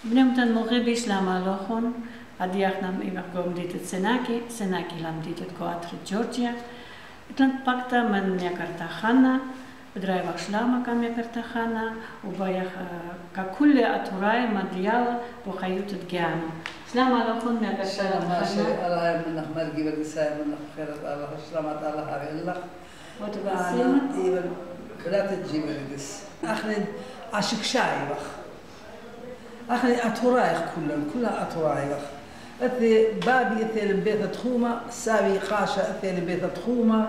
بنمتن مغربي سلام عليكم. أدياخنا إيمكم ديت سناكي لام ديت كواتر جورجيا. إتلان باكتا من يكرتاخانا بدرايفا شلاما كام يكرتاخانا وبايخ ككل أتوراي مديال بخيوت الجامع. سلام عليكم يكرتاخانا. الله منك مرقي بالقسايم منك خير الله سلامات الله هذه الله. وتبسمت. إيوه بلا تجيب القس. أخذ عشق شاي بخ. أخذ أتوراي كلها أتوراي بخ. أثي بابي أثي البيت تخومة سابي قاشة أثي البيت تخومة.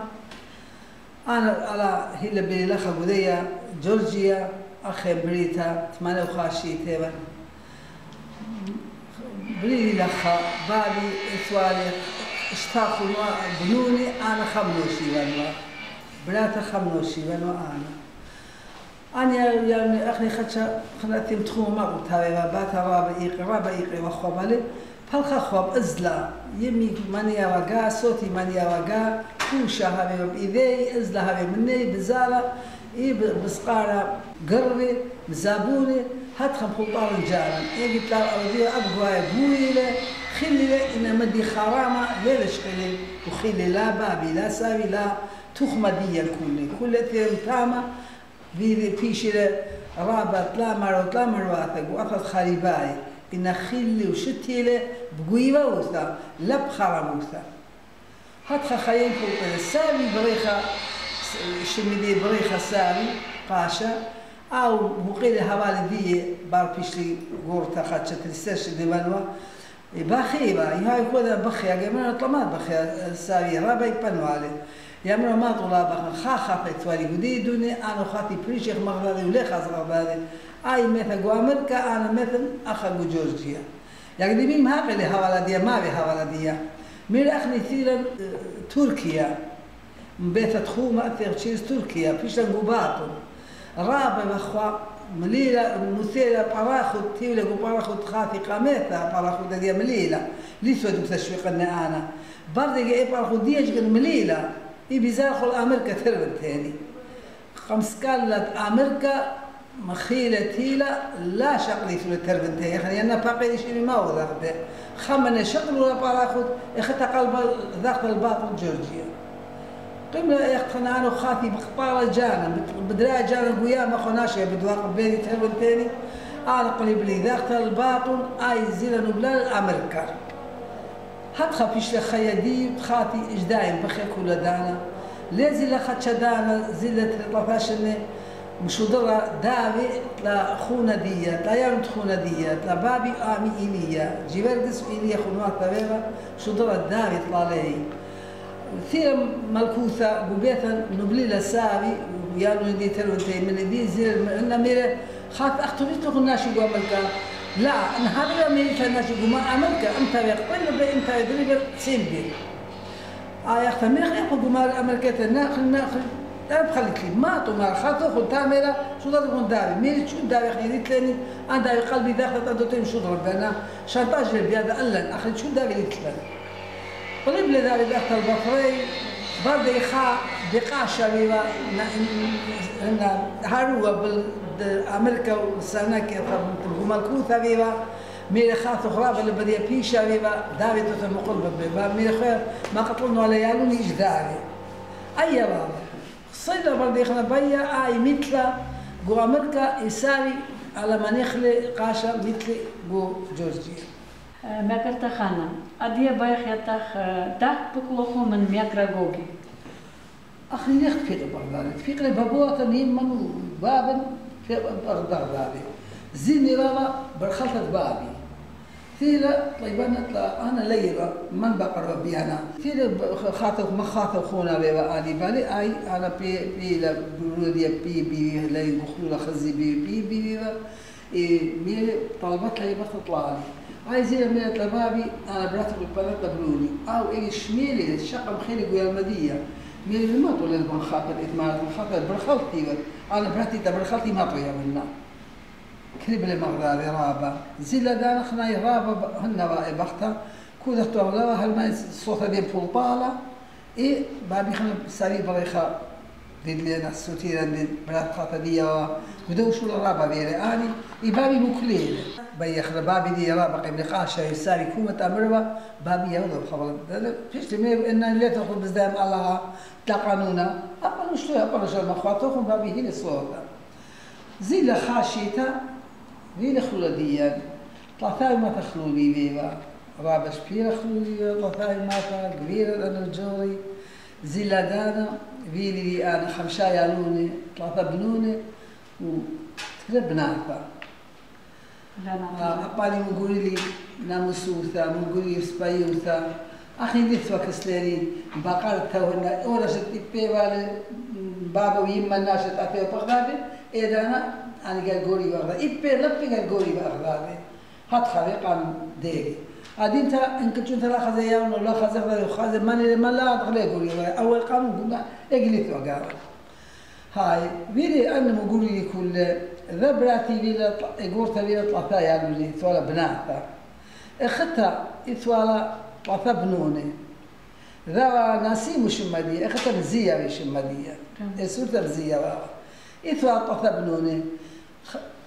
أنا على هلا بلخا قدية جورجيا أخي بريتا 58 تبا بري لخا بابي إسوالي اشتاقوا بنوني أنا خمنوشي وانوا بلاتا خمنوشي وانوا أنا يعني أخي خدشة خلاتي متخومة ما قلت هاي باتا رابا إيقي وخوبالي فالخا خوب أزلا يمي مانيا وقا صوتي مانيا وقا كوشا هاي بإيدي أزلا هاي مني بزالة بسقارة قربي مزابوني هاتخم خطار رجالا قلت له أرضي أبغى بويلة خلي إن مدي خرامة ليش خلي وخلي لا بابي لا ساوي لا تخمدية كل ثيم تامة فيشي رابط لا مرات وأخذ خريباي إن خلي وشتيله بقويبة وثا لا بخرام وثا هاتخ خيين فوق الساوي بريخة شمدي بريخة ساوي قاشة أو بقيل هوالي دي باربيشلي غورتا خدشة السيرش ديوانوا باخيبا يهاي كودا بخيا جماعة طلمات بخيا ساوي رابع يبنوالي يامرو ما طلابا خاخا فتوالي جديدوني أنا خاطي بريشيخ مغربي ولا خاص غبالي أي مثل جو أمريكا أنا مثل أخو جورجيا يعني مين هاقي اللي هوالدية ما بي هوالدية مين أخني ثيرا تركيا بيت تخومة أثير تشيز تركيا فيش لنقوباتهم رابع أخوة مليلة مثيرة باراخد تيولة باراخد خاطي قامتها باراخد دي مليلة ليش ودو تشويقنا أنا برضه إيه باراخد دي أجل مليلة إيه بيزارخوا الأمريكا تربت هني خمس كالت أمريكا مخيلة تيلة لا شغلي في التربت هني يعني أنا باقي شيء ما هو ذاك خمن شغل ولا باراخد إخت قلب ذاك الباطل جورجيا قمنا يقتنا أنا وخاتي بقطارة جانا بدراية جانا قويا ما خناشي بدواق بيني تهربن تاني أنا قليب لي ذاقت الباطن أي زيلا نبلال أمريكا هتخا فيش لخيادي خاتي إجدايم بخير كل دانا لازي لخد شدانا زيلة 13 مشو درا داوي لا خونا دية لا يرمت خونا دية لا بابي آمي إيليا جيبردس إيليا خنوات بابيرا شو درا داوي طلالي ثير ملكوثة قبيثا نبليلة سابي ويالو ندي تلوتي من دي زير إننا ميرا خاط أختريت ناشي جو أمريكا لا نهارا ميرا ناشي جو ما أمريكا أنت يقبل بي أنت يدري سيمبي يختار ميرا يقول جو ما أمريكا ناخل لا بخليك لي ما تمار خاطر خل تعملها شو ضرب من داري ميرا شو داري خليت لاني أنا داري قلبي داخلت أدوتين شو ضرب أنا شانتاج بهذا ألن أخذ شو داري لتلاني قريب لذلك أخت البطري برضه يخا بقاشة بيبا إن هاروا بالأمريكا والسنة كيف ملكوثة بيبا مير خاطر خراب اللي بدي بيشة بيبا داري تتمقل بيبا مير خير ما قتلنا ولا يالون يجداري أي بابا صيدا برضه يخنا بيا أي مثل جو أمريكا يساري على ما نخلي قاشة مثل جو جورجيا مكرتخانا أدية بايخ يتخ تخ بكلخو من ميكراغوغي أخي ليخت في بغداد في قلب بابوة تنين منو بابن في بغداد زيني رابا برخلطة بابي ثيلا طيبانة أنا ليرة من بقرب بي أنا ثيلا خاطر ما خاطر خونا بيبا آلي بالي أي أنا بي لا بروديا بي لا يبخلو خزي بي مي طلبت لي بتطلع لي عايزين من البابي أنا براتب البنات دبلوني أو إيش ميلي الشقة مخيلي قويا المدية ميلي ما طول البن خاطر إتمارات خاطر برخلتي أنا براتي تبرخلتي ما طويا منا كريب المغربي رابا زيلا دانا خناي رابا هن واقع بختها كودة طولوا هالما صوتها دي بفلطالة إيه بابي خنا ساري بريخة دي اللي أنا السوتيرا دي برات خاطر دي ودوشوا الرابا بيري آني إيه بابي مكليل بيخرب بابي دي رابق بلقاء شيء ساري كومة أمرها بابي يوضع خبر فيش تمي إن اللي تأخذ بزدام الله تقانونا أقول شو أقول شو مخاطبهم بابي هي الصوت زي خاشيته زي الخلودية طلعتها ما تخلولي بيبا رابش بير خلولي طلعتها ما كبيرة أنا الجوري زي لدانا فيلي أنا خمسة يالوني طلعتها بنوني وتكلم بنعرفها أقالي مقولي لي ناموسوثا مقولي لي سبايوثا أخي ديت وكسلري بقال توهنا أولا شتي بيبال بابا ويما ناشط أتيو بغدادي إذا أنا قال قولي بغدادي إبي لبي قال قولي بغدادي هات خريقا ديري عادي أنت إن كنت أنت لا خزيان ولا خزي ماني ما لا أدخل قولي أول قانون قلنا إجلس وقال هاي فيلي أنا مقولي لي كل ذا براتي بيلا يقولتا بيلا طلعتا يعني يتوالا بناتا اختا يتوالا طلعتا بنوني ذا ناسي مش مدية اختا بزية مش مدية يسورتا بزية يتوالا طلعتا بنوني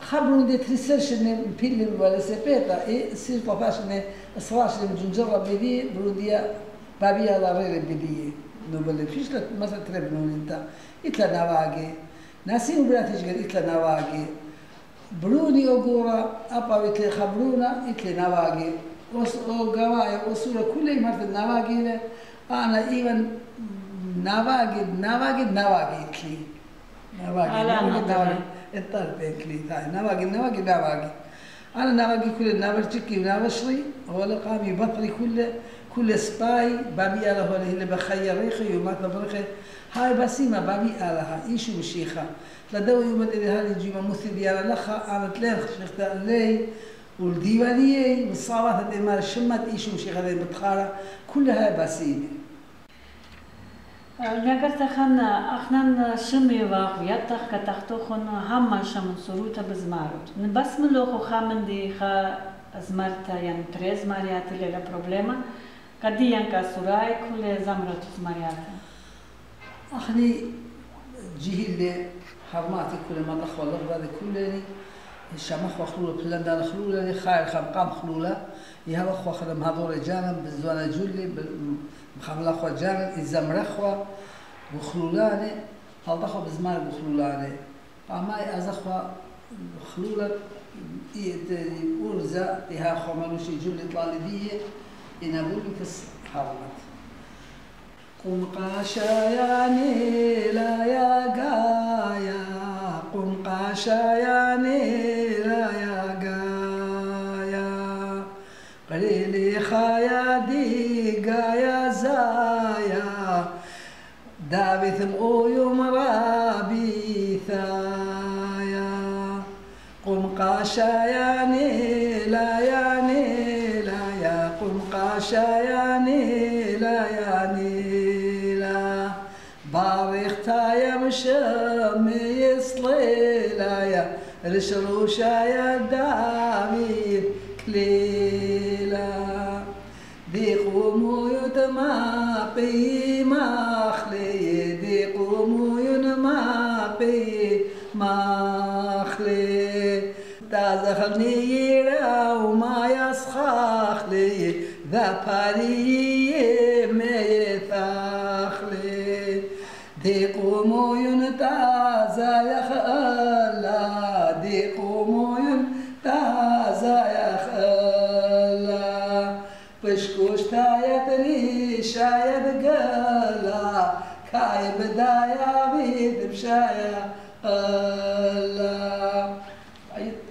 خبرون دي تريسرشني مبيلين ولا سيبيتا يصير طلعتاشني اصراشني مجنجرة بدي برودية بابيا لا غير بدي نوبل فيش مثلا تربنون انت يتلا نواقي ناسين براتيش قال يتلا نواقي بروني أقورا أبا يتلي خبرونا يتلي نواقي وقوايا وصورة كل مرة نواقي له أنا إيمن نواقي يتلي نواقي الطرفين كلي ثاني نواقي أنا نواقي كل نابرتكي ونابشري هو لقامي بطري كل سباي بابي آله اللي بخير ريخي وما تبرخي هاي بسيمة بابي آلها إيشو مشيخة لدو يوم اللي هذه الجيمة مثل ديالا لخا أنا تلاخ شيختا اللي والديوانية من صابات الإمارة شمت إيشو مشيخة ذي متخارة كلها بسيمة نقرت خنا أخنا شمي واقوياتك كتختوخن هم شمن سروتا بزمارت بس من لوخو خامن دي خا زمرتا يعني تريز ماريات اللي لا بروبليما كدي ينكا سوراي كل زمرت زمارياتا أخني جيل حرماتي كل ما دخل هذا كله الشمخ وخلوله بلندان خلوله خير خمقام خلوله يهوا خو خدم هذول جانب بالزوانة جولي بخملا خو جانب الزمرخوا وخلولاني هل دخل بزمان بخلولاني أما أزخوا خلوله أرزا تها خمانوشي جولي طالبية ينابولي كس حرمات قم قاشاياني لا يا قايا قم قاشاياني لا يا قايا قليلي خايادي قايا زايا دابث مؤيوم رابي ثايا قم قاشاياني لا ياني لا يا قم قاشاياني لا ياني باريختا يا مشمي يصليلا يا رشروشا يا دامي كليلا ذي قومو يتماقي ماخلي ذي قومو ينماقي ماخلي تازخني يرا وما يسخاخلي ذا باري ميثاخلي دي قومو ينتازا يخلا دي قومو ينتازا يخلا بشكوش تايتني شايد قلا كاي بدايا بيد بشايا قلا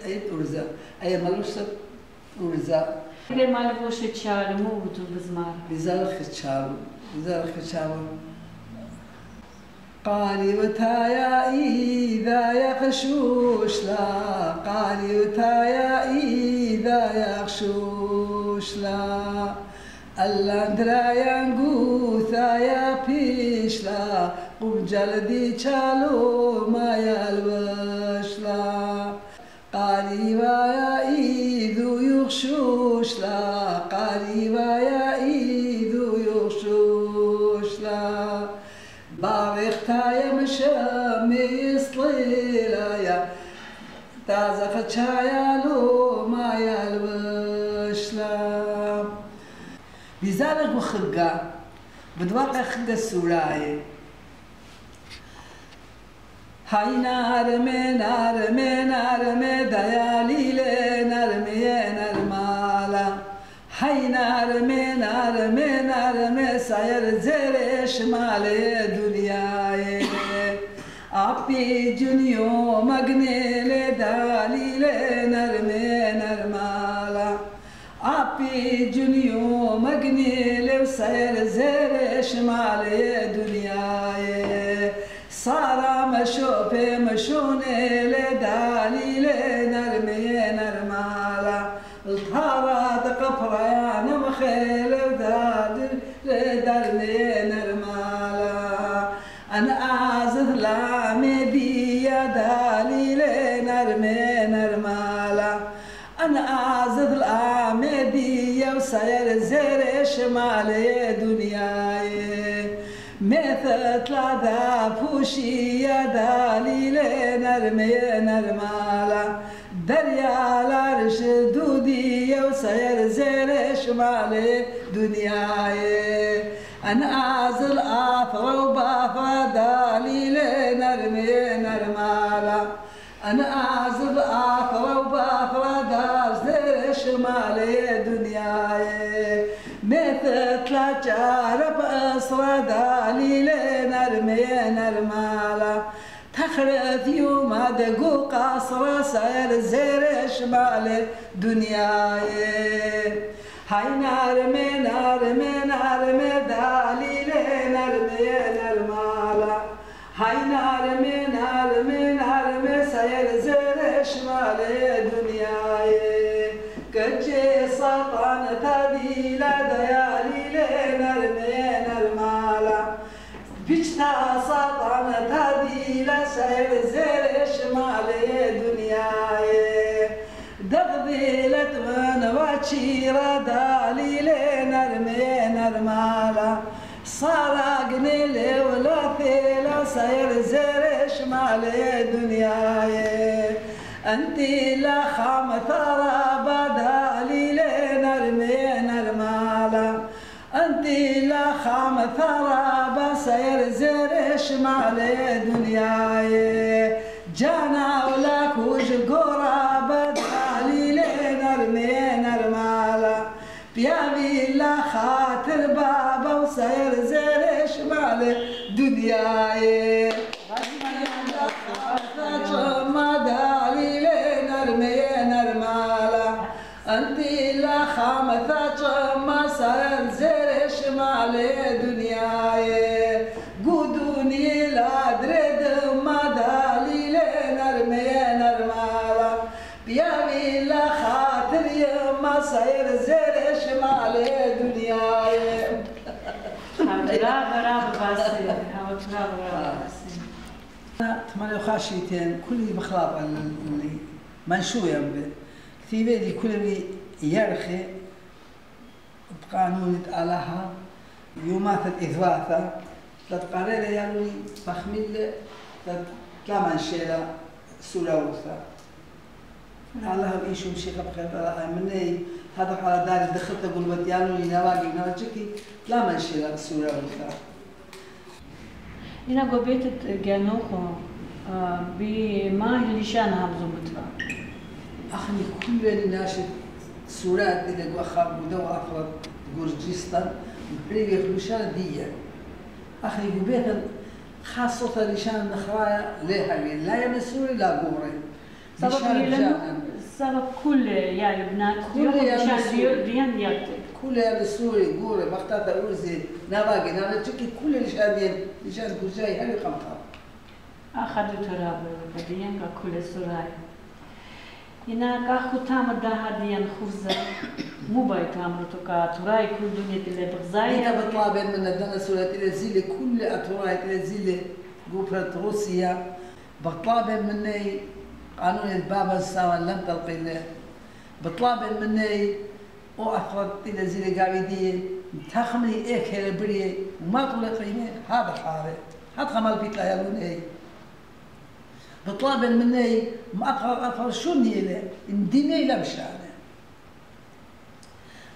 أي تورزا أي ملوشة تورزا اللي ما لبوش تشال موتو بزمار بزارخ تشال قالي وتايا إذا يخشوش لا قالي وتايا إذا يخشوش لا الأندرا ينقوثا يا بيشلا قم جلدي شالو ما يلوش لا قالي ويا إيذو يخشوش لا قالي ويا إيذو يخشوش لا باريختا يا مشامي يصليلا يا تازخ شايا لو ما يا خقة بدواقع خقة السوراي هاي نارمي نارمي نارمي ديالي نارمي نرمالا هاي نارمي نارمي نارمي ساير زير شمالي دنياي أبي جنيو مغني دالي نرمي نرمالا أبي جنيو مغني وساير زير شمالي دنياي صار مشوفي مشوني لدالي نرمي نرمالا الطارات قفران مخيل ودادر لدرمي نرمالا أنا أعزذ لامي بيا دالي نرمي نرمالا أنا أعزذ لامي بيا وسير زير شمالي دنياي مثل ثلاثة فوشية دالي نرمي نرمالا دريا لارش دودي وسير زير شمالي دنياي أنا أعزل آثر وباثر دالي نرمي نرمالا أنا أعزل آثر وباثر دال زير شمالي دنياي مثل جارب أسرى دالي نرمي نرمالا تخرث يوم دقو قصر سير زير شمال دنياي هاي نرمي نرمي نرمي دالي نرمي نرمالا هاي نرمي نرمي نرمي سير زير شمال دنياي كجي سلطان تدي لديالي نرمي نرمالا بيشتا سلطان تدي لسير زير شمالي دنياي دغذيلت من وشيرة دالي نرمي نرمالا صارقني لي ولا ثيلا سير زير شمالي دنياي أنتي لا خامثرة بدالي نرمي نرمالا أنتي لا خامثرة بسير زير شمالي دنياي جانا ولك وجقورة بدالي نرمي نرمالا بيابي لا خاطر بابا وسير زير شمالي دنياي أنتي لا خامثة ما صار زير شمالي دنياي قودوني لا درد ما دالي نرمي نرمالا بيامي لا خاطر ما صار زير شمالي دنياي برابر باسي برابر باسي ثمانية وخاشيتين كل بخلاف اللي منشوية به كتيبة دي كل يرخي بقانون علىها يومات الإثواثة تتقرر يعني بخميل تتلامن شيرا سوراوثا علىها بإيشو مشيخة بخير مني هذا على دار دخلت أقول بديانو ينواجي نواجكي تلامن شيرا سوراوثا إنا قبيت جانوخو بما الليشان همزو متفا أخني كل الناس سورات اللي أخاب ودوا أفراد جورجستان بريغ لشان ديا أخني قبيت خاصة لشان نخرايا لها لا يمسوري لا قوري سبب كل يا لبنان كل ديان يكتب كل يا سوري قوري بختات أورزي نواجي نانا تشكي كل لشان كوجاي هاي قمطار أخذوا تراب بديان كل سوراي هنا كأخو تام ده ديان خوزة مو باي تامرتو كتراي كل دنيا اللي بغزاي هنا بطلع بين من الدنا سورات الزيلة كل أتراي الزيلة جوبرت روسيا بطلع بين مني قانون البابا الساوى لم تلقي له بطلع بين مني وأفرد الزيلة قاعدين تخمني إيه كالبري وما طلع قيمة هذا حارة هذا خمال بيت لا يلون إيه بطلب مني ما أقرأ شو نيله إنديني لا مشانه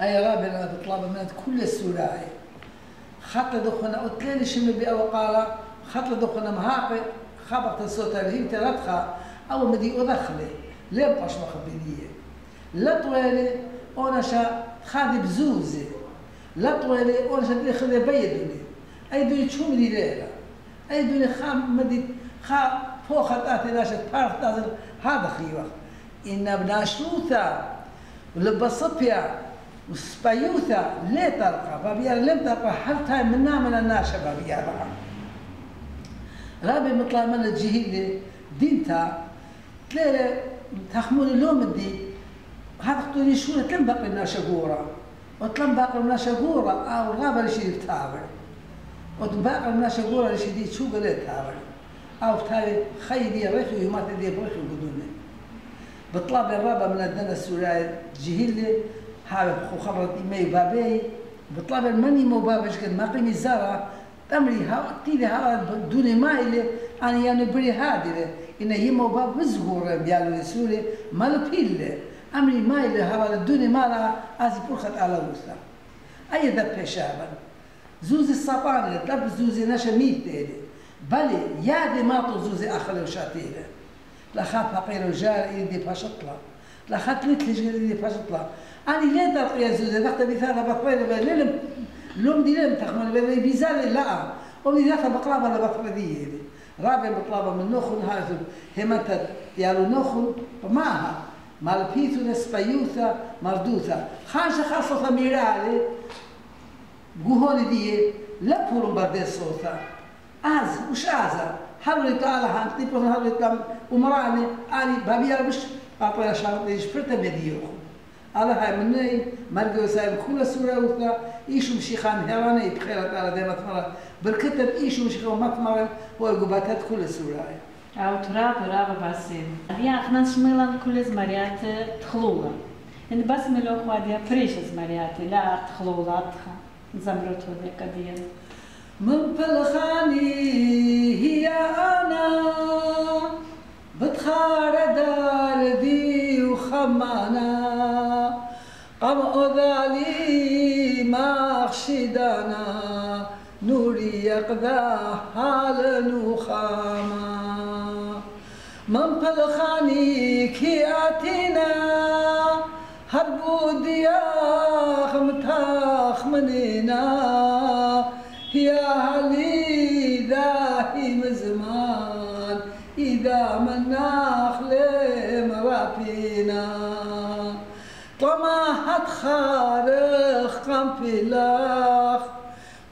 أي رابنا بطلب مني كل السوراي خط دخنا أتلين شم بي أو قال خط دخنا مهاقي خبط الصوت اللي هي تلاتخا أو مدي أدخله ليه بقاش مخبينيه لا طويلة أنا شا خادي بزوزة لا طويلة أنا شا دي خذي بيدوني أي دوني تشوم لي ليلة أي دوني خام مدي خا فوق خطاتي ناشا بارف تازل هذا خيوخ إن بناشوثا ولبصبيا وسبايوثا ليه تلقى بابيار لم تلقى حتى منا من الناشا بابيارها رابي مطلع من الجهيل دينتا تلاقي تخموني لوم الدين هذا قطوني شو تلم باقي الناشا قورا وتلم باقي الناشا قورا أو غابة لشي تتابع وتباقي الناشا قورا لشي دي شو قلت تتابع أو تالي خيدي ريخي وما تدي بريخي وقدوني بطلب الرابع من الدنا السوري جهيل هاي خبرت إيمي بابي بطلب المني مو بابش قد ما قيمي زارة تمري ها تيجي ها دوني ما إلي أنا يعني بري هادي إن يمو باب مزغور بيالو السوري مال بيل أمري ما إلي ها دوني ما لا أزي برخت على وسط أي ذا بيشابا زوزي الصبان طلب زوزي نشا ميت بالي يادي ما تو زوزي أخلي وشاتيله لا خاف فقير وجار يدي باشطلا لا خاف لتلج يدي باشطلا أنا ليه تلقى يا زوزي دخت بثالة بطويلة ليلم لوم دي لم تخمن بذي بيزال لا ودي ذاك بقلابة لبطردية دي رابع بقلابة من نخل هذا همت يالو نخل معها مال بيثو نسبيوثا مردوثا خانشة خاصة ميرالي قهوني دي لا بولم بدي صوتا از وش ازا حاولت على هان تيبون حاولت لم ومراني اني بابيا مش اعطيها شرط ليش فرت مديو على هاي مني مرجو سايب كل سوره وثا ايش مشي خان هراني بخيرات على دائما مرة بالكتب ايش مشي خان مطمر هو الجباتات كل سوره او تراب باسين يا اخنا شميلان كل زمريات تخلولا ان بس ملوخ وادي فريش زمريات لا تخلولا زمرت هذيك ديال من بالخاني هي أنا بتخار دار دي وخمانا قم أذالي ما أخشدانا نوري يقضى حالا وخاما من بالخاني كياتنا هربو دياخ متاخ منينا يا هلي ذاهي مزمان إذا مناخ لمرابينا طماحت خارخ قنفلاخ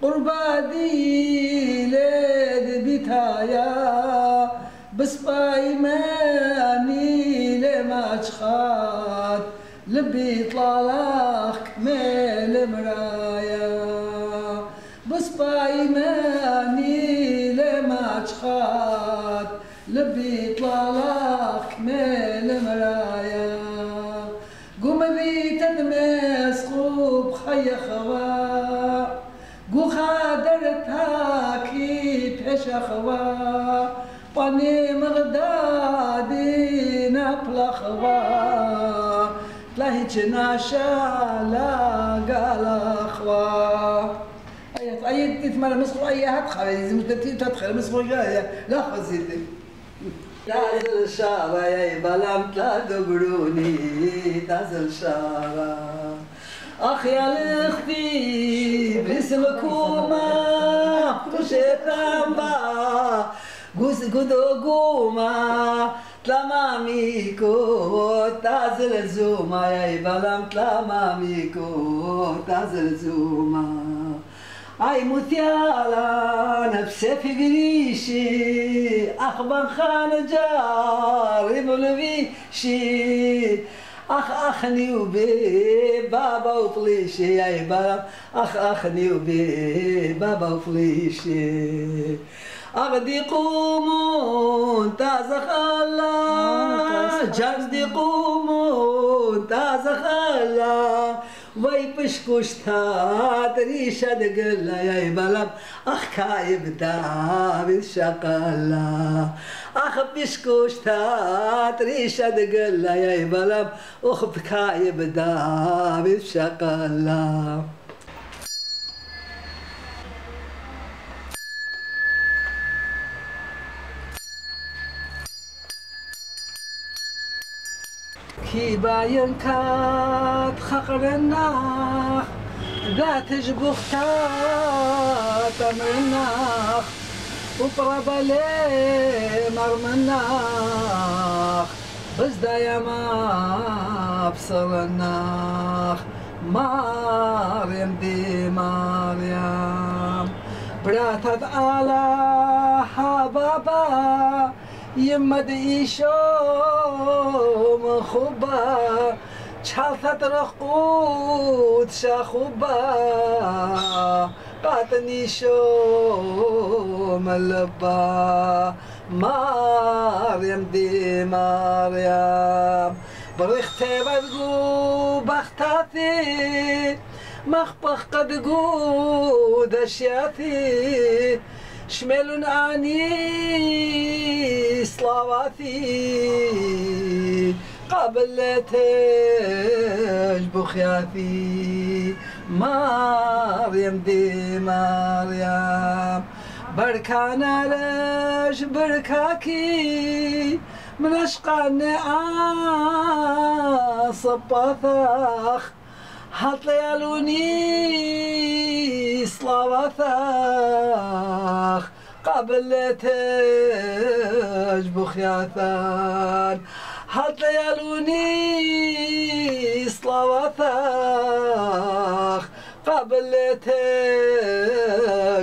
قربادي ليد بتايا بس بايماني لماجخات لبي طلاخ كميل مرايا بس بايماني لما تخات لبي طلاق كميل مرايا قوم ذي تدمس خوب خي خوا قو خادرتها كي بحش خوا باني مغدادي نبلا خوا تلاهي جناشا لا قال خوا أي تتمر مصر أي هتخل إذا متتي تدخل مصر جاية لا خزيتي تازل شارع يا بلام تدبروني تازل شارع أخي الأختي باسمكوما كشيتام با جوز قدوما تلاماميكو تازل زوما يا بلام تلاماميكو تازل زوما أي مثيالة نفسي في قريشي أخبن خان جاري ملبيشي أخني وبي بابا وفليشي أي بلام أخني وبي بابا وفليشي أغدي قومون تازخلا جازدي قومون تازخلا وي بشكوش تادريشة دقلا يا بلام أخ كايب داب الشقلا أخ بشكوش تادريشة دقلا يا بلام أخ بكايب داب الشقلا كي باين كات خقرناخ ذات جبختات أمرناخ وقرب لي مرمناخ بزدا يا ما بصرناخ مريم دي مريم براتت على حبابا يمد إيشوم خبا شالثت رقود شاخبا قاتني شوم اللبا مريم دي مريم برختي بدقو بختاتي مخبخ قد قود أشياتي شمل أني صلواتي قبلتش بخياتي مريم دي مريم بركانا لش بركاكي من أشقاني صباثاخ حط ليالوني صلواتاخ قبلتش بخياثان حط ليالوني صلواتاخ قبلتش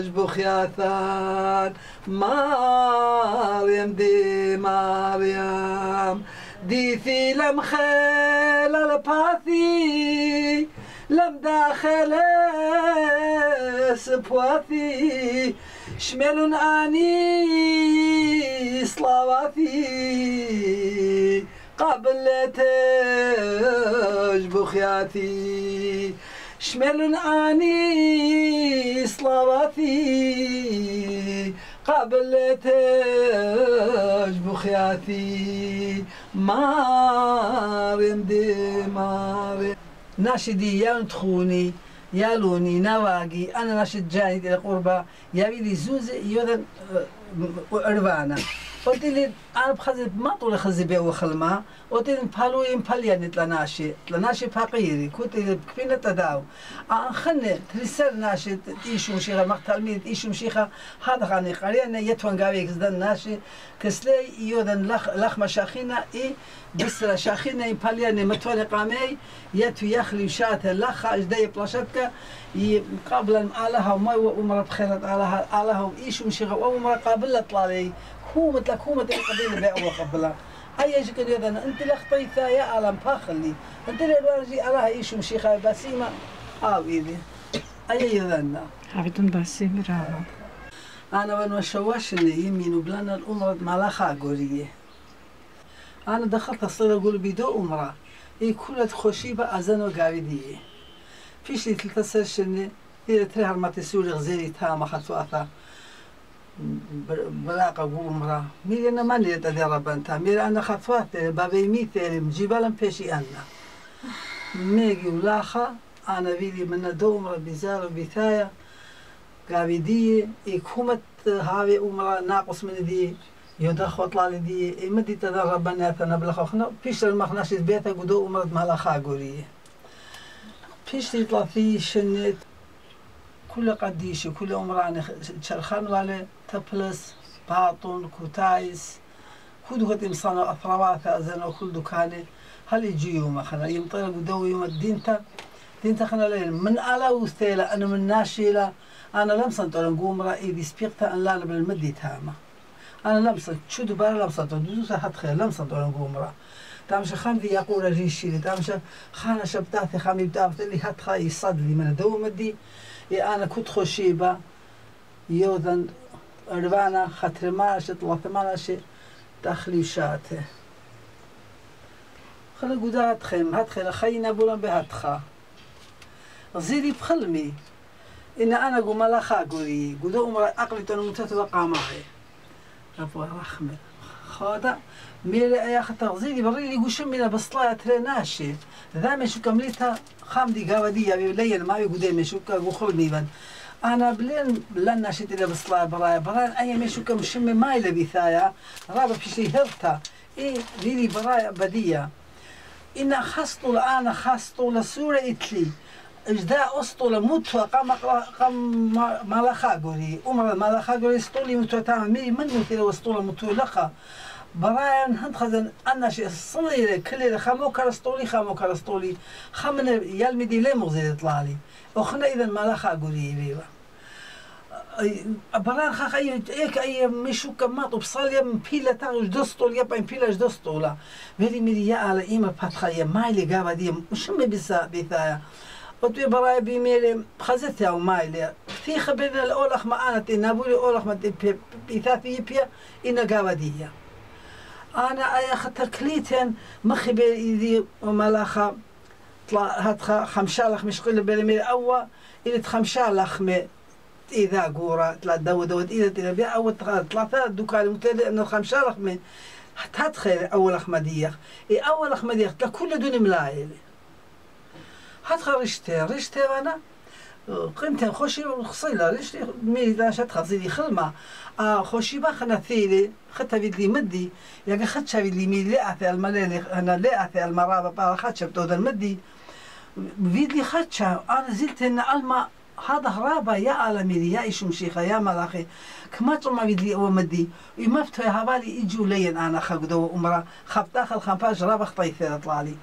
بخياثان مريم دي مريم دي في لمخيل الباثي لم داخل سبواثي شمل أني صلواتي قبلتش بخياتي شمل أني صلواتي قبلتش بخياتي مريم دي مريم ناشدي يا تخوني يا لوني نواقي أنا ناشد جاني إلى قربة يا بيدي زوزي يوذن أربانا قلت لي أنا بخزي ما طول خزي بيع وخلما قلت لي بحالو يمبالياني تلاناشي فقيري كنت بكفينا تداو خلني ترسل ناشي إيشو مشيخة مقتل ميت إيشو مشيخة هذا خاني قرينا يتوان قاوي كزدن ناشي كسلي يوذن لخ مشاخينا إي بسرا شاخينا يمبالياني متواني قامي يتو يخلي وشاته لخ أجدي بلاشتك قابلا علىها وما ومرة بخيرت علىها وإيشو مشيخة ومرة قابلة طلالي كومت القبيلة بيع وقبلها أي شيء كده أنت اللي خطيتها يا عالم فاخلي أنت اللي راجي علىها إيشو مشيخة بسيمة إيدي أي يذنا عبدون بسيم راو أنا ونوشواشني يمين وبلنا الأمر ملاخا قوليه أنا دخلت أصير أقول بدو أمرة إيه كلها خوشيبة أزن وقاعدية فيش لي 3 سنين إذا تريها ما تسوي غزيري تامة خطواتها بلاقة قومرة ميري أنا ما نريد أدرب أنت ميري أنا خطوات بابي ميتي مجيبالم بيشي أنا ميجي ولاخة أنا بيدي من دومرة بزار وبثايا قابدية إكومت هاوي أمرة ناقص من دي يدخل طلع لي دي إمدي تدرب بناتنا بلخوخنا بيش المخناش بيتا قدو أمرة مالخا قولي بيش يطلع فيه شنت كل قديش كل أمران شرخان ولا تبلس باطن كوتايس كل قد إمصانا أثروات أزنا وكل دكانة هل يجي يوم خنا يمطر قدو يوم دينتا خنا لين من على وستيلا أنا من ناشيلا أنا لمسنت أنا نقوم رأي بسبيقتا أن لا بالمدي تامة أنا لمسنت شو دبارة لمسنت دوسة حد خير لمسنت أنا نقوم رأي تامش خان ذي يقول ريشي تامش خانة شبتاتي خامي بتاعت اللي حد خاي صدلي من دوم دي أنا كنت خشيبة يوذن أربانا خطر ماشي 3 ماشي داخلي شاته خلا قدا هتخيم هتخيل خينا بولن بهتخا زيدي بخلمي إن أنا قوم لا خاقولي قدا أمر أقلي تنو متتوقع معي أبو رحمة خادا ميري يا خطر زيدي بريلي قوشم من بصلاة ترناشي ذا مشو كمليتها خامدي قاودية بليل ما يقودي مشو كوخلني بن أنا بلين لنا شتي إلى بصلاة برايا أي مشو كمشم مايلة بثايا رابع بشي هرتا إيه ليلي برايا بدية إن خسطول أنا خسطول سورة إتلي إجداء أسطول متوى قام مالخا قولي أمر مالخا قولي سطولي متوى تعمل من مثل وسطول متوى لخا برايان هند خزن أنا شيء صلي كل خمو كرسطولي خمو كرسطولي خمن يلمي دي لي مغزي يطلع لي وخنا إذا مالخا قولي بيبا بران خاخ أي مشو كما طبصال يم بيلا تاج دستول يبقى بيلا دستولا ميري يا على إيمة باتخيا مايلي قابا دي مش بيثايا وتوي براي بيميلي خزتها ومايلي في خبرنا الأولخ ما أنا تنابولي أولخ ما بيثاثي بيا إنا قابا دي أنا أي خطر كليتين مخي بيدي وملاخا طلع هاتخا خمشالخ مش قل بالميلي أول إلي خمشالخ مي إذا قورة طلع دود إذا تبي أول ثلاثة دكان متلي إن الخمسة من هتدخل أول أحمدية أول أحمدية كل دون ملايل هتدخل رشتة أنا قمت خوشي خصيلة رشتة ميدا شت خزيلي خلمة خوشي بخنا ثيلي خدت بيدلي مدي يعني خدت شاف اللي ميل لأثي الملالي أنا لأثي المرابة بقى خدت شاف تود المدي بيدلي خدت شاف أنا زلت إن الما هذا هرابا يا عالمي يا إيش مشيخة يا ملاخي كما ترمى بدي أو مدي ومفتوى هبالي إجوا لي أنا خقدو أمرا خبت آخر خمباج رابا خطي ثلاث طلالي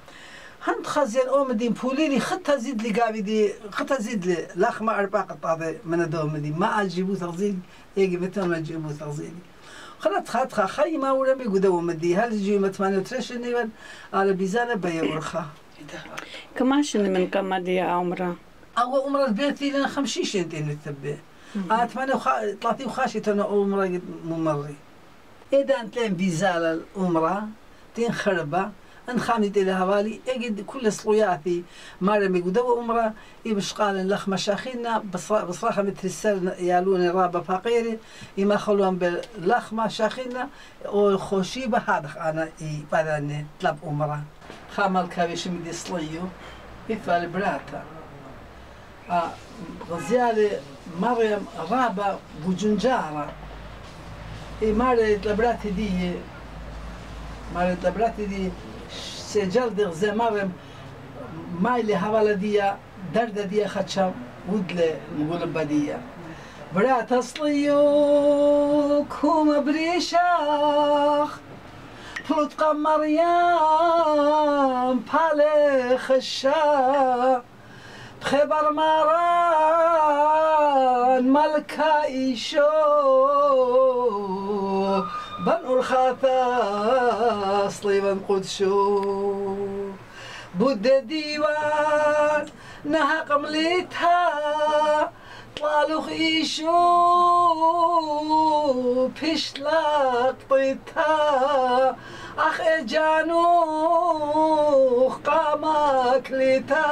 هند خزين أو مدي بوليلي خدها زيد لي قابي دي خدها زيد لي لخمة أربعة قطعة من الدو مدي ما أجيبو تغزيلي يجي بتون ما أجيبو تغزيلي خلت خاتخا خي ما ولا بيقدو مدي هل جي متمانة وترشني على بيزانة بيورخا كماش من كم دي عمره أو عمره بيتي لنا 50 سنتين نتبه. 38 وخاشي تنا عمره ممري. إذا أنتين بيزال العمرة تين خربة أن خامد إلى هوالي أجد كل صلياتي مرة بيقدوا عمرة يبش قال لخ مشاخينا بصراحة مثل السر يالون رابة فقيرة يما خلون باللخ مشاخينا وخوشيبة هذا أنا بدأني طلب عمرة. خامل كابيش مدي صليو يفعل براتا. غزالة مريم رابة بوجنجارة مرة لبراتي دي سجل دي غزالة مريم مايلي حوالة دي درد دي خدشا ودلي مقولب دي برات أصليو كوم بريشاخ فلوتقى مريم بالي خشا خبر ماران ملكا إيشو بن أرخاثا صليبا قدشو بود ديوان نها قمليتها طلالوخ إيشو بشلاق طيتها أخ جانوخ قامك لتا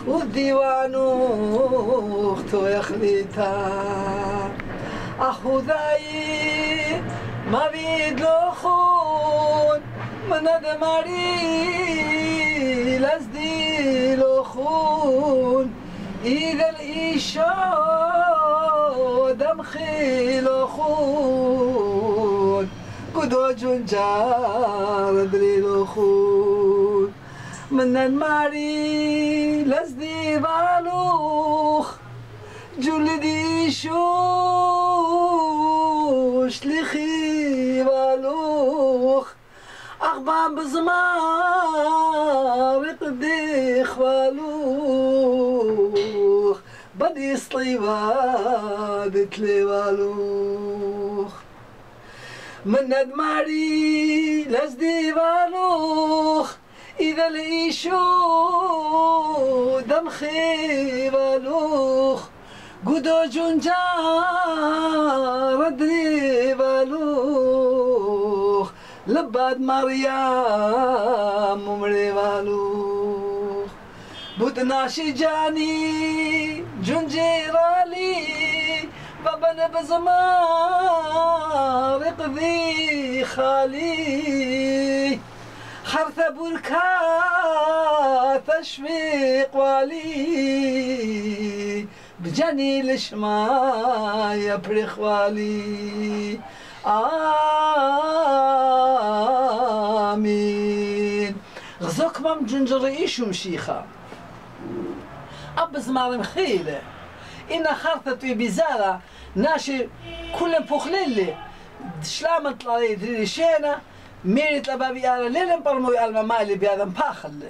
والديوانوخ تو يخليتا أخو ذاي ما بيد لخون من دماري لازدي لخون إذا الإيشو دمخي لخون قدوة جنجار دريلو خون من الماري لزدي بالوخ جلدي شوش لخي بالوخ أخبام بزمار قدي خوالوخ بدي صليبا بتلي بالوخ من ندماري لزدي بالوخ إذا الإيشو دمخي بالوخ قدو جنجار دري بالوخ لباد مريم ممري بالوخ بودناشي جاني جنجيرالي بابن بزمار قذي خالي حرث بركا تشفيق والي بجاني لشما يبرخ والي آمين زكمم جنجر إيشو مشيخة أبز مارم خيلة إن خرطت بزارة ناشي كل بوخليلي شلام طلعي دري شينا ميرت لبابي على ليلم برموي على مالي بهذا مباخل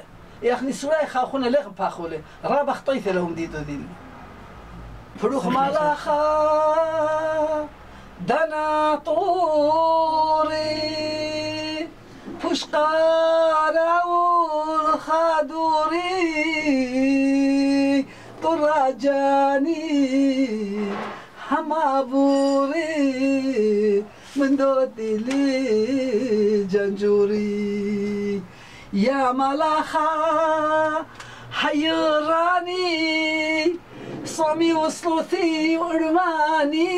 يا أخي سوراي خاخونا ليه مباخولي رابع خطيث لهم ديتو دين فروخ مالاخا دنا طوري فشقارا والخادوري طراجاني حمابوري من دوتي لي جنجوري يا ملاخا حيراني صومي وصلوثي وارماني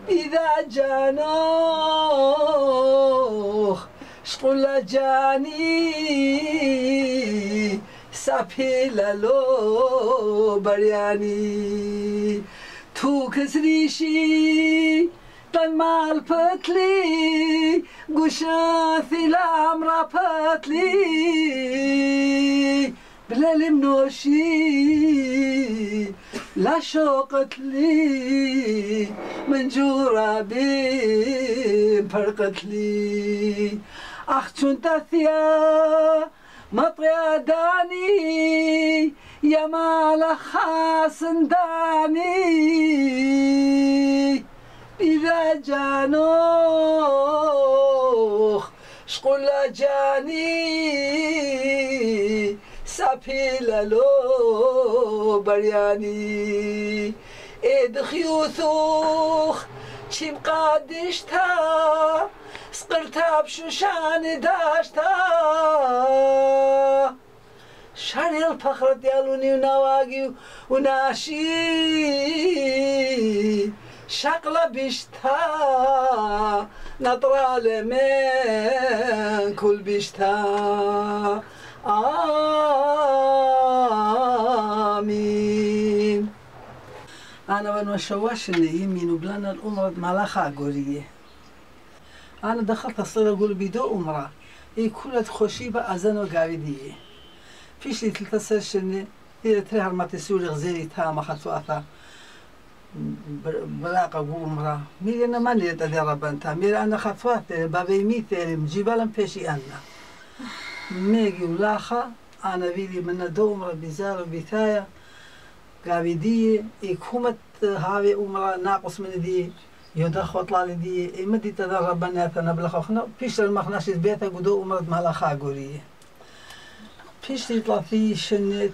إذا جانوخ شقول جاني سابيلا لو برياني تو كسريشي تنمال بتلي قشاثي الأمر بتلي بلا المنوشي لا شوقت لي منجورة بين فرقت لي أخ كنت ثيا مطيا داني يا مال خاص داني إذا جانوخ شقول جاني سابيلا لو برياني ادخيوثوخ شيم قادشتا سقرتها بشوشان داشتا شاري الفخرة ديالوني ونواقي وناشي شقلة بشتا نطرة لمن كل بشتا آمين. أنا وأنا شواش اللي يمين وبلنا الأمر ملاخا قوليه. أنا دخلت أصير أقول بدو أمرة هي كلها خشيبة أذن وقاعدية. فيش لي 3 سنين هي تريها ما تسوي غزيري تامة خطواتها بلاقة أمرة ميري أنا ما نريد أدرب أنت ميري أنا خطوات بابي ميتي مجيبة لهم بيشي أنا. ميجي ولاخا أنا بيدي من دومرة بزار وبثايا قابدية إكومت هاوي أمرا ناقص من دي يدخل طلع دي إمدي تدرب بنات أنا بلخوخنا بيش المخناش بيتا قدو أمرا مالخا قوليه بيش يطلع فيه شنت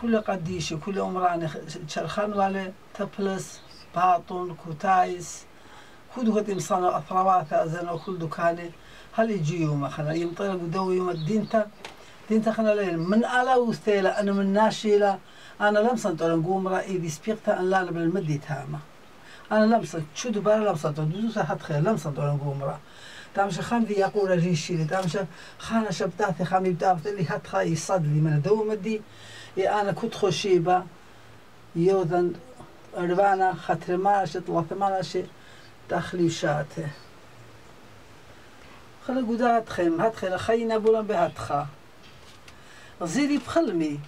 كل قديش كل أمرا شرخان والي تبلس باطن كوتايس كل قد إمصانا أثروات أزنا وكل دكاني هل يجي يوم خنا يمطلق ودو يوم دينتا خنا لين من ألا وستيلا أنا من ناشيلا أنا لمسنت أنا نقوم رأي بسبيقتا أن لا بالمدي تامة أنا لمسنت شو دبارة لمسنت دوسة حد خير لمسنت أنا نقوم رأي تامش خامدي يقول ريشي تامش خانة شبتاتي خامي بتعرف اللي حد خاي يصدلي من دو مدي يا أنا كنت خشيبة يوذن أربعنا خطر ماشي 13 داخلي شاته خلا قدا هتخيم هتخيل خينا بولا بهتخا زيدي بخلمي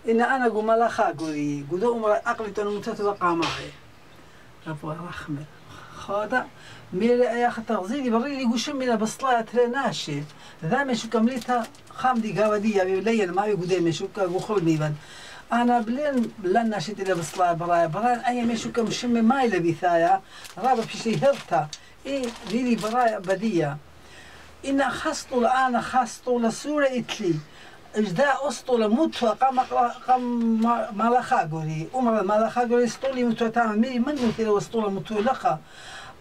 إن أنا قوم لا خاقوري قدا أمر أقلي تنو متتوقع معي أبو رحمة خادا ميري يا أخي تغزيدي بريلي قشمنا بصلاة ترناشي ذا مشو كمليتها خامدي قاودية بليل ما يقودي مشو كخلمي بن أنا بلين لنا شتي بصلاة برايا أي مشو كمشم ماي لبيثايا رابع بشي هرتا إيه ريلي برايا بدية إن خاصتو الآن خاصتو لسورة إتلي إجداء أسطو لموتوا قام مالخا قولي أمر مالخا قولي اسطولي موتوا تعمل ميري من مثل واسطولة موتوا لخا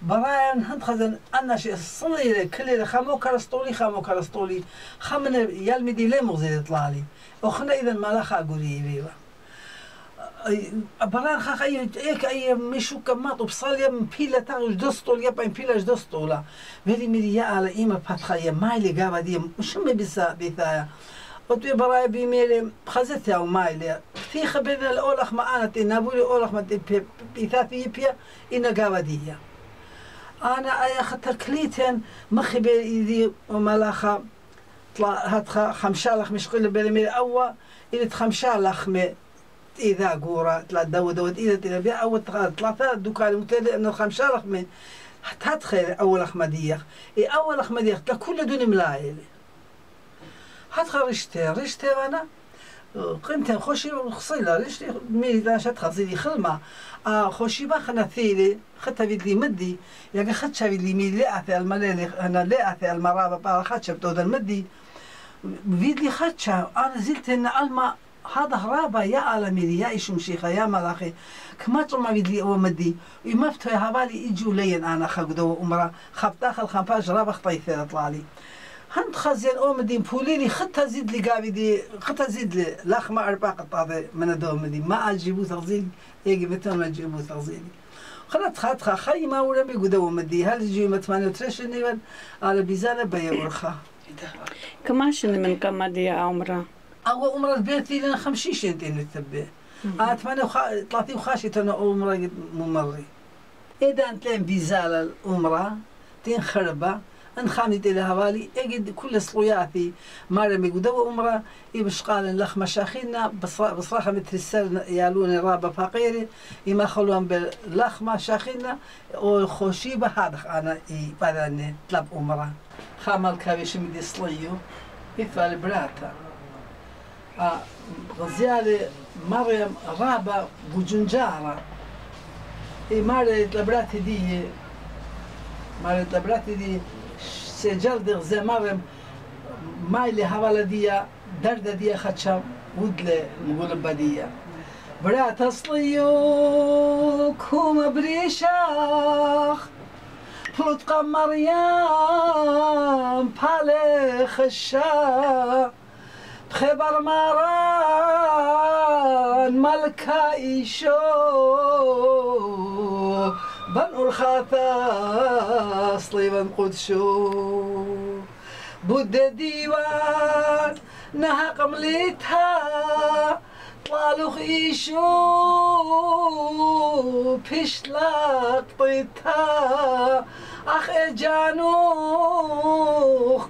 برايا هند خزن أنا شيء صلي كل خامو كرستولي خامو كرستولي خامن يلمدي لي مغزي يطلع لي وخنا إذا مالخا قولي بيبا بران خاخ أي مشو كماطو بصاليا مبيلة تاغش دستول يبقى مبيلة دستولا ميري يا على إيمة باتخايا مايلي قابا دي مش بيثايا وتوي براي بيميلي خزتها ومايلي في خبرنا الأولخ ما أنا تنابولي أولخ ما بيثاثي بيا إنا قابا دي أنا أخذت كليتين مخي بيدي وملاخا طلع هاد خمشالخ مش قل بالمير أول إلى خمشالخ مي إذا قورة طلع دود إذا تلبي أول طلعت الدكان متل إنه خمشالخ مي هتدخل أول أخمدية أول أخمدية لكل دون ملايل هتدخل رشتي أنا قمت خوشي خصيلة رشتي ميلا شت خزيلي خلمة خوشي بخنا ثيلي خدت بيدلي مدي يعني خدت بيدلي ميل لأثي الملالي أنا لأثي المرابة بقى خدت بتود المدي بيدلي خدت أنا زلت إن الما هذا هرابة يا عالمي يا إيش مشيخة يا ملاخي كما تما بيدلي أو مدي وما فتوي هبالي يجوا لين أنا خقدو أمرا خبت داخل خنفاج رابة خطيثة طلالي هند خزين أو مدين بوليلي خدتها زيد لي قابي دي خدتها زيد لي لاخ ما أربع قطعة من الدوم دي ما أجيبو تغزيل يجي بتون ما أجيبو تغزيلي خلت خاتخا خي ما ولا بيقدو مدي هل يجي ما 38 نيوان على بيزانة بيورخا كماش من كم دي عمره أو عمره بيتي لنا 50 سنتين تبي 38 خاشي تنا عمره ممري إذا أنت لين بيزال العمره تين خربة أن خانت إلى هوالي أجد كل صلياتي مرة بيقدوا عمره يبش قال لخ مشاخينا بصراحة مثل السر يالون رابة فقيري يما خلون باللخ مشاخينا وخوشيبة هذا أنا بعدين طلب عمره خامل كابيش مدي صليو يفعل براتا غزيالي مريم رابة بوجنجارة مرة لبراتي دي مرة لبراتي دي سجل دغ زمرم مايلي حوالا ديا درد ديا خدشا ودل نقول بديا برات اصليو كوم بريشاخ بلطقة مريم بالي خشا بخبر ماران ملكا ايشو بنقول خاطا صليبا قدشو بود ديوان نها قمليتها طلالوخ ايشو بشلاق طيتها اخ جانوخ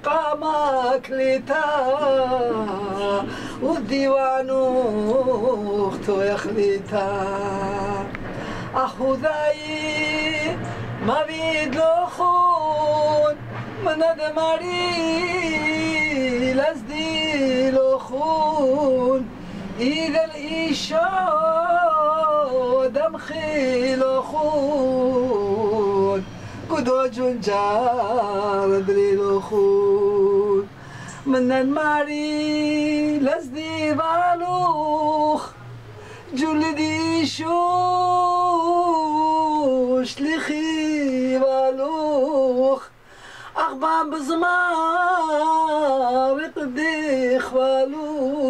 قامك ليتا والديوانوخ تو يخليتا أخو ذاي ما بيدلوخون من دماري لازدي لوخون إذا الإيشو دمخي لوخون قدو جنجار دري لوخون من دماري لازدي بالوخ جلدي شوش لخي بالوخ أخبام بزمار قدي خوالوخ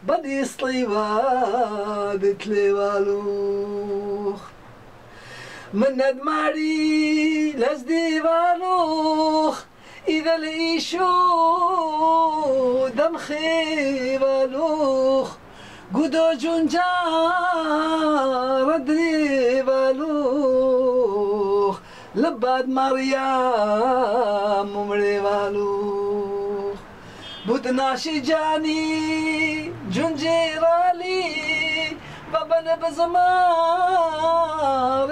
بدي صليبات تلي بالوخ من ندماري لازدي بالوخ إذا الإيشو دمخي بالوخ قدو جنجار دري بالوخ لباد مريم ممري بالوخ بودناشي جاني جنجيرالي بابن بزمار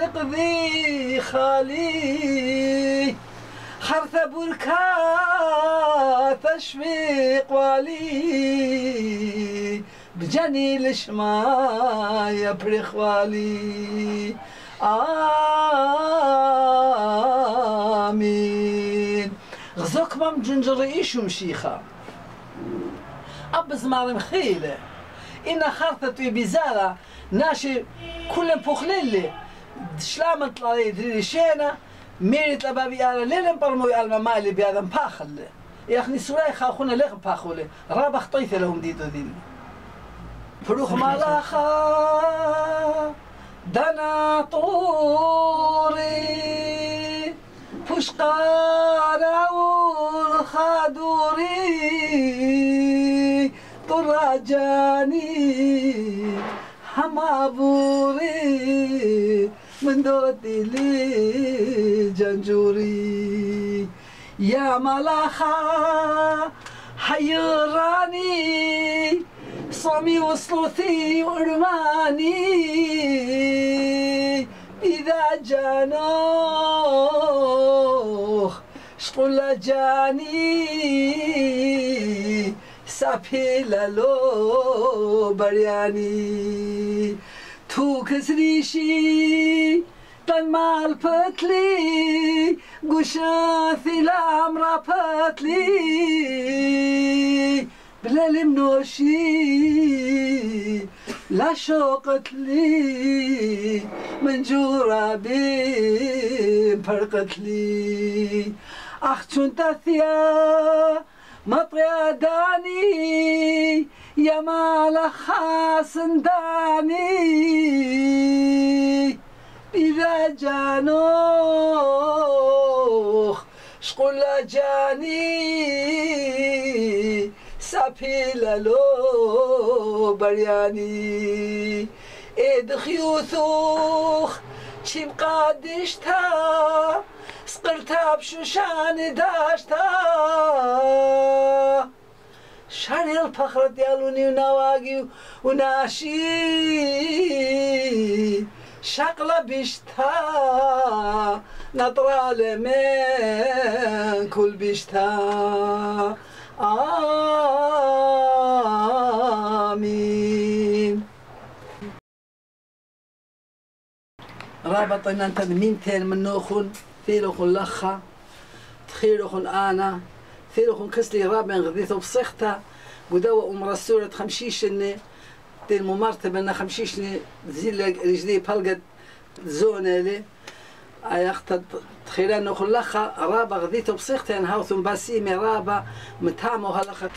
قذي خالي حرث بركا تشويق والي بجاني لشما يبرخ والي آمين غزوك مام جنجر إيشو مشيخة أب زمار مخيلة إن خرطة بزارة ناشي كل بوخليلي شلام طلالي دري شينا ميرت لبابي على ليلن برموي على مالي بهذا مباخل يا أخي سوراي خاخونا ليه مباخولي رابخ طيثة لهم ديدو دين فروخ مالاخا دنا طوري فشقارا والخادوري طراجاني حمابوري من دودي لي جنجوري يا ملاخة حيراني صومي وصلوثي وأرماني إذا جانوخ شقول جاني سابيلا لو برياني تو كسريشي تنمال بتلي قشاثي الأمر بتلي بلا المنوشي لا شوقت لي من جرابي فرقت لي أختون تثيا مطيا داني يا مال خاسن داني إذا جانوخ شقول جاني سابيلا لو برياني إد خيوثوخ شيم قادشتا سقرتا بشوشان داشتا شاري الفخر ديالوني ونواقي وناشي شقلة بشتا نطرة لمن كل بشتا آمين. رابطنا انت مينتين من نوخن ثيلوخن لخا تخيلوخن انا ثيلوخن كسلي رابن غذيثو بصيختا قدوا رسولة خمشيشني دي الممرتبة انا خمشيشني زيلا رجلي بلقت زونالي اياخت تخيلان نوخن لخا رابا غذيثو بصيختين هاوثن باسيمي رابا متامو هلخا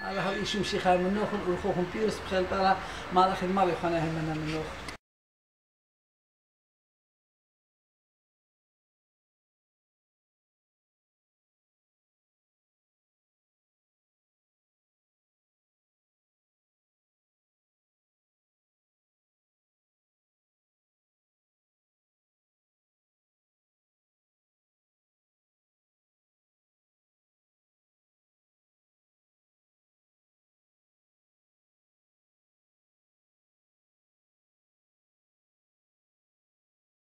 على هالإشي مشي خير من نوخن والخوخن بيرس بخيل ترى ما لخي المري خنا هم من نوخن